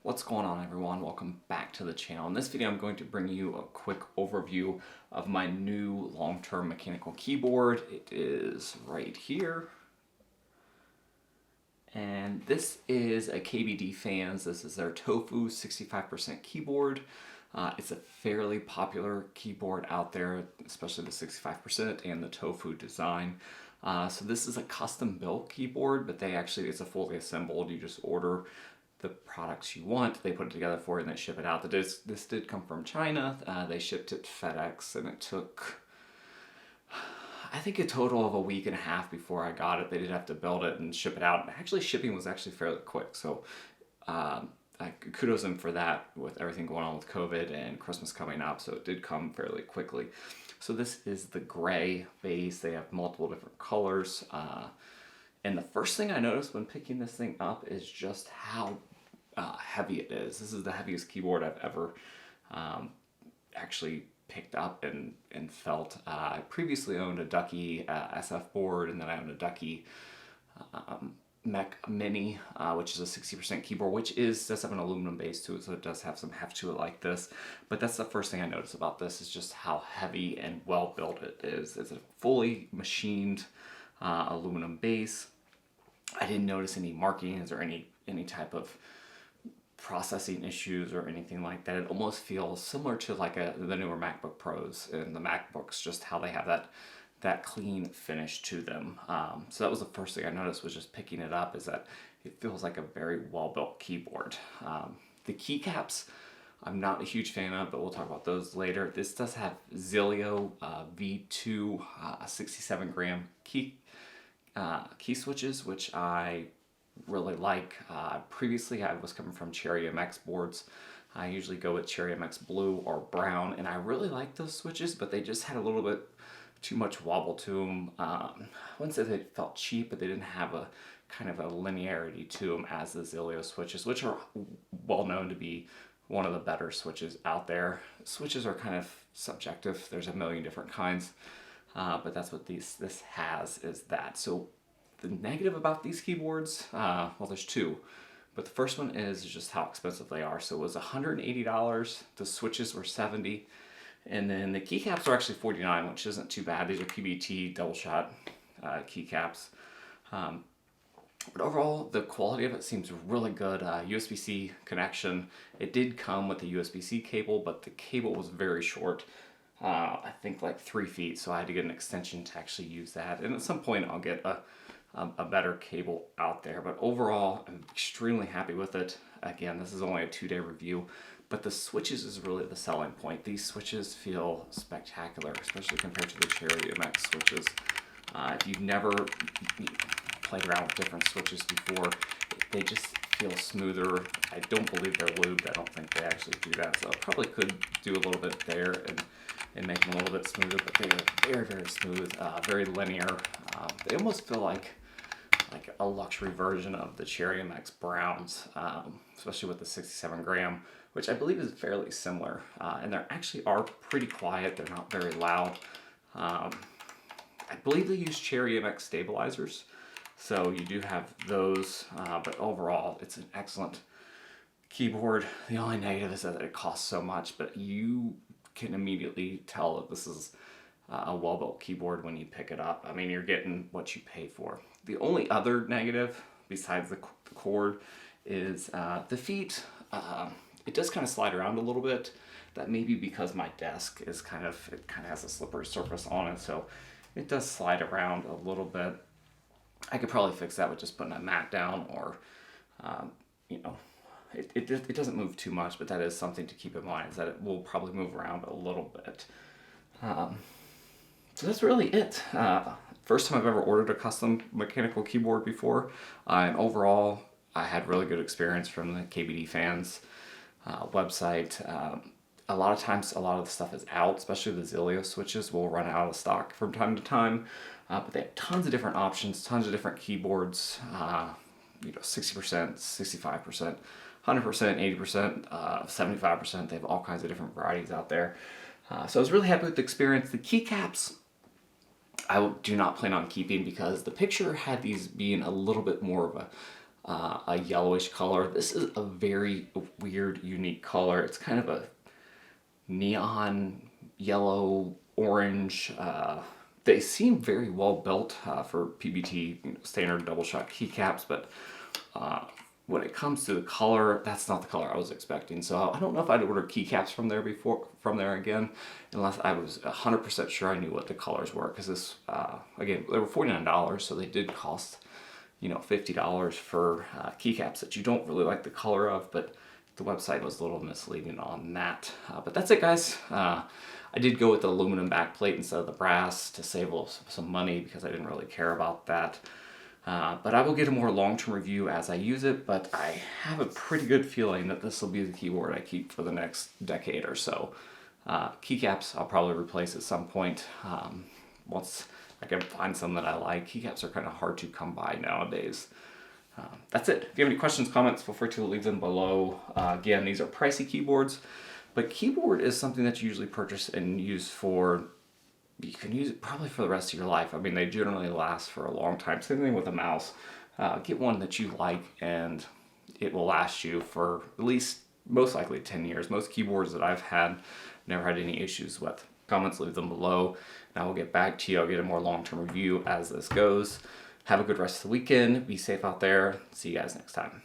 What's going on, everyone? Welcome back to the channel. In this video I'm going to bring you a quick overview of my new long-term mechanical keyboard. It is right here. And this is a KBDfans. This is their TOFU 65% keyboard. It's a fairly popular keyboard out there, especially the 65% and the TOFU design. So this is a custom built keyboard, but it's a fully assembled. You just order the products you want, they put it together for you, and they ship it out. This did come from China. They shipped it FedEx, and it took, I think, a total of a week and a half before I got it. They did have to build it and ship it out. Actually, shipping was actually fairly quick, so kudos them for that with everything going on with COVID and Christmas coming up, so it did come fairly quickly. So this is the gray base. They have multiple different colors. And the first thing I noticed when picking this thing up is just how heavy it is. This is the heaviest keyboard I've ever actually picked up and felt. I previously owned a Ducky SF board, and then I owned a Ducky Mech Mini, which is a 60% keyboard, which does have an aluminum base to it, so it does have some heft to it like this. But that's the first thing I noticed about this, is just how heavy and well built it is. It's a fully machined aluminum base. I didn't notice any markings or any type of processing issues or anything like that. It almost feels similar to like the newer MacBook Pros and the MacBooks, just how they have that clean finish to them. So that was the first thing I noticed, was just picking it up, is that it feels like a very well-built keyboard. The keycaps, I'm not a huge fan of, but we'll talk about those later. This does have Zealios V2 67-gram key switches, which I really like. Previously I was coming from Cherry MX boards. I usually go with Cherry MX blue or brown, and I really like those switches, but they just had a little bit too much wobble to them. I wouldn't say they felt cheap, but they didn't have a kind of a linearity to them as the Zealios switches, which are well known to be one of the better switches out there. Switches are kind of subjective. There's a million different kinds. But that's what this has, is that. So the negative about these keyboards, well, there's two. But the first one is just how expensive they are. So it was $180. The switches were $70. And then the keycaps are actually $49, which isn't too bad. These are PBT double shot keycaps. But overall, the quality of it seems really good. USB-C connection. It did come with the USB-C cable, but the cable was very short. I think like 3 feet, so I had to get an extension to actually use that. And at some point I'll get a better cable out there. But overall, I'm extremely happy with it. Again, this is only a 2-day review, but the switches is really the selling point. These switches feel spectacular, especially compared to the Cherry MX switches. If you've never played around with different switches before, they just feel smoother. I don't believe they're lubed. I don't think they actually do that, so I probably could do a little bit there and make them a little bit smoother, but they are very, very smooth, very linear. They almost feel like a luxury version of the Cherry MX Browns, especially with the 67-gram, which I believe is fairly similar. And they actually are pretty quiet. They're not very loud. I believe they use Cherry MX stabilizers, so you do have those, but overall it's an excellent keyboard. The only negative is that it costs so much, but you can immediately tell that this is a well-built keyboard when you pick it up. I mean, you're getting what you pay for. The only other negative, besides the cord, is the feet. It does kind of slide around a little bit. That may be because my desk is kind of has a slippery surface on it, so it does slide around a little bit. I could probably fix that with just putting a mat down, or it doesn't move too much, but that is something to keep in mind, is that it will probably move around a little bit. So that's really it. First time I've ever ordered a custom mechanical keyboard before, and overall I had really good experience from the KBDfans website. A lot of times a lot of the stuff is out, especially the Zealios switches will run out of stock from time to time, but they have tons of different options, tons of different keyboards, 60%, 65%, 100%, 80%, 75%. They have all kinds of different varieties out there. So I was really happy with the experience. The keycaps, I do not plan on keeping, because the picture had these being a little bit more of a yellowish color. This is a very weird, unique color. It's kind of a neon yellow, orange. They seem very well built for PBT, standard double shot keycaps, but when it comes to the color, that's not the color I was expecting. So I don't know if I'd order keycaps from there again, unless I was 100% sure I knew what the colors were. Because this, again, they were $49, so they did cost, $50 for keycaps that you don't really like the color of, but the website was a little misleading on that. But that's it, guys. I did go with the aluminum backplate instead of the brass to save some money because I didn't really care about that. But I will get a more long-term review as I use it, but I have a pretty good feeling that this will be the keyboard I keep for the next decade or so. Keycaps I'll probably replace at some point once I can find some that I like. Keycaps are kind of hard to come by nowadays. That's it. If you have any questions, comments, feel free to leave them below. Again, these are pricey keyboards, but keyboard is something that you usually purchase and use for, you can use it probably for the rest of your life. I mean, they generally last for a long time. Same thing with a mouse. Get one that you like and it will last you for at least, most likely 10 years. Most keyboards that I've had, never had any issues with. Comments, leave them below, and I will get back to you. I'll get a more long-term review as this goes. Have a good rest of the weekend. Be safe out there. See you guys next time.